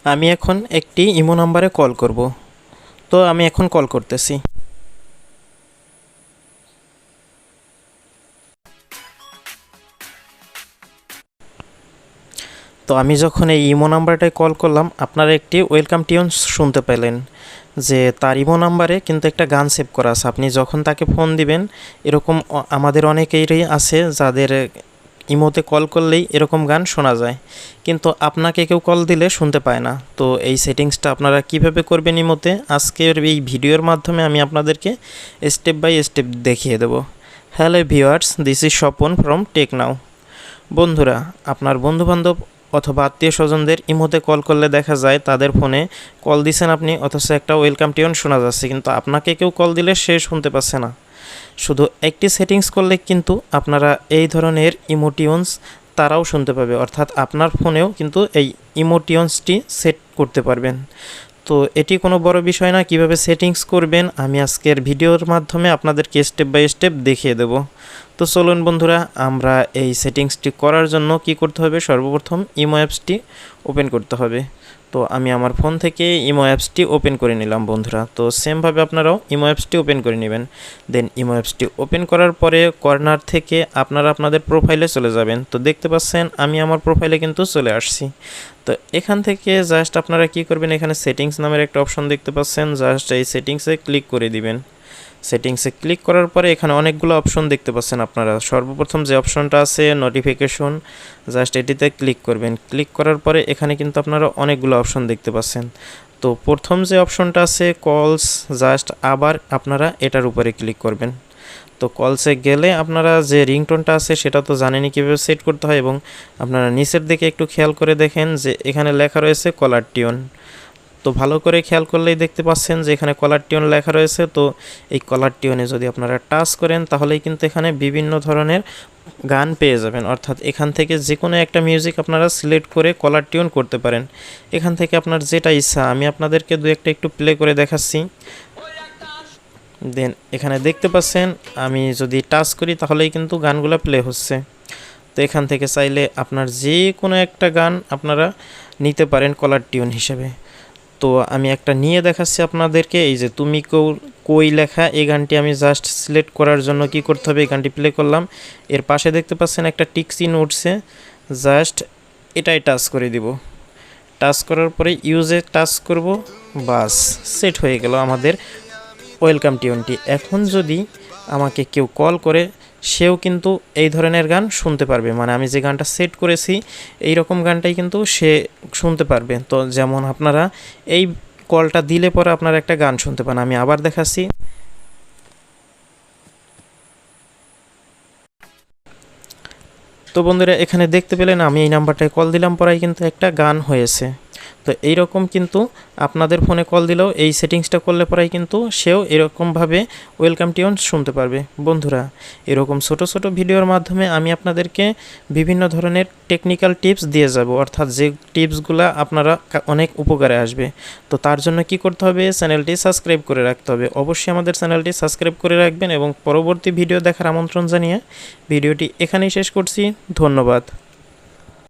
আমি এখন একটি ইমো নাম্বারে কল করব। তো আমি এখন কল করতেছি। তো আমি যখন এই ইমো নাম্বারটায় কল করলাম, আপনারা একটি ওয়েলকাম টিউন শুনতে পেলেন যে তার ইমো নাম্বারে কিন্তু একটা গান সেভ করা আছে। আপনি যখন তাকে ফোন দিবেন, এরকম আমাদের অনেকেরই আছে যাদের ইমোতে কল করলেই এরকম গান শোনা যায়, কিন্তু আপনাকে কেউ কল দিলে শুনতে পায় না। তো এই সেটিংসটা আপনারা কিভাবে করবেন ইমোতে, আজকের এই ভিডিওর মাধ্যমে আমি আপনাদেরকে স্টেপ বাই স্টেপ দেখিয়ে দেব। Hello viewers, this is Swapan from Tech Now. বন্ধুরা, আপনার বন্ধুবান্ধব অথবা আত্মীয় স্বজনদের ইমোতে কল করলে দেখা যায় তাদের ফোনে কল দিছেন আপনি, অথচ একটা ওয়েলকাম টিউন শোনা যাচ্ছে, কিন্তু আপনাকে কেউ কল দিলে সে শুনতে পাচ্ছে না। শুধু একটি সেটিংস করলে কিন্তু আপনারা এই ধরনের ইমোটিউনস তারাও শুনতে পাবে, অর্থাৎ আপনার ফোনেও কিন্তু এই ইমোটিউনসটি সেট করতে পারবেন। তো এটি কোনো বড় বিষয় না, কিভাবে সেটিংস করবেন আমি আজকের ভিডিওর মাধ্যমে আপনাদেরকে স্টেপ বাই স্টেপ দেখিয়ে দেব। তো চলুন বন্ধুরা, আমরা এই সেটিংসটি করার জন্য কি করতে হবে, সর্বপ্রথম ইমো অ্যাপসটি ওপেন করতে হবে। তো আমি আমার ফোন থেকে ইমো অ্যাপসটি ওপেন করে নিলাম বন্ধুরা। তো সেমভাবে আপনারাও ইমো অ্যাপসটি ওপেন করে নেবেন। দেন ইমো অ্যাপসটি ওপেন করার পরে কর্নার থেকে আপনারা আপনাদের প্রোফাইলে চলে যাবেন। তো দেখতে পাচ্ছেন আমি আমার প্রোফাইলে কিন্তু চলে আসছি। তো এখান থেকে জাস্ট আপনারা কি করবেন, এখানে সেটিংস নামের একটা অপশন দেখতে পাচ্ছেন, জাস্ট এই সেটিংসে ক্লিক করে দিবেন। সেটিংসে ক্লিক করার পরে এখানে অনেকগুলো অপশন দেখতে পাচ্ছেন আপনারা। সর্বপ্রথম যে অপশনটা আছে নোটিফিকেশন, জাস্ট এটিতে ক্লিক করবেন। ক্লিক করার পরে এখানে কিন্তু আপনারা অনেকগুলো অপশন দেখতে পাচ্ছেন। তো প্রথম যে অপশনটা আছে কলস, জাস্ট আবার আপনারা এটার উপরে ক্লিক করবেন। তো কলসে গেলে আপনারা যে রিংটোনটা আছে সেটা তো জানেনই কীভাবে সেট করতে হয়, এবং আপনারা নিচের দিকে একটু খেয়াল করে দেখেন যে এখানে লেখা রয়েছে কলার টিউন। তো ভালো করে খেয়াল করলেই দেখতে পাচ্ছেন যে এখানে কলার টিউন লেখা রয়েছে। তো এই কলার টিউনে যদি আপনারা টাচ করেন তাহলেই কিন্তু এখানে বিভিন্ন ধরনের গান পেয়ে যাবেন, অর্থাৎ এখান থেকে যে কোনো একটা মিউজিক আপনারা সিলেক্ট করে কলার টিউন করতে পারেন। এখান থেকে আপনার যেটা ইচ্ছা, আমি আপনাদেরকে দু একটা একটু প্লে করে দেখাচ্ছি। দেন এখানে দেখতে পাচ্ছেন আমি যদি টাচ করি তাহলেই কিন্তু গানগুলো প্লে হচ্ছে। তো এখান থেকে চাইলে আপনার যে কোনো একটা গান আপনারা নিতে পারেন কলার টিউন হিসেবে। তো আমি একটা নিয়ে দেখাচ্ছি আপনাদেরকে। এই যে তুমি কই লেখা, এই গানটি আমি জাস্ট সিলেক্ট করার জন্য কি করতে হবে, এই গানটি প্লে করলাম। এর পাশে দেখতে পাচ্ছেন একটা টিক চিহ্ন উঠছে, জাস্ট এটাই টাচ করে দিব। টাচ করার পরে ইউজে টাচ করব, বাস সেট হয়ে গেল আমাদের ওয়েলকাম টিউনটি। এখন যদি আমাকে কেউ কল করে সেও কিন্তু এই ধরনের গান শুনতে পারবে, মানে আমি যে গানটা সেট করেছি এই রকম গানটাই কিন্তু সে শুনতে পারবে। তো যেমন আপনারা এই কলটা দিলে পরে আপনারা একটা গান শুনতে পান। আমি আবার দেখাচ্ছি। তো বন্ধুরা, এখানে দেখতে পেলেন আমি এই নাম্বারটায় কল দিলাম পরেই কিন্তু একটা গান হয়েছে। তো এইরকম কিন্তু আপনাদের ফোনে কল দিলেও এই সেটিংসটা করলে পরেই কিন্তু সেও এরকমভাবে ওয়েলকাম টিউন শুনতে পারবে। বন্ধুরা, এরকম ছোট ছোট ভিডিওর মাধ্যমে আমি আপনাদেরকে বিভিন্ন ধরনের টেকনিক্যাল টিপস দিয়ে যাব, অর্থাৎ যে টিপসগুলো আপনারা অনেক উপকারে আসবে। তো তার জন্য কি করতে হবে, চ্যানেলটি সাবস্ক্রাইব করে রাখতে হবে। অবশ্যই আমাদের চ্যানেলটি সাবস্ক্রাইব করে রাখবেন এবং পরবর্তী ভিডিও দেখার আমন্ত্রণ জানিয়ে ভিডিওটি এখানেই শেষ করছি। ধন্যবাদ।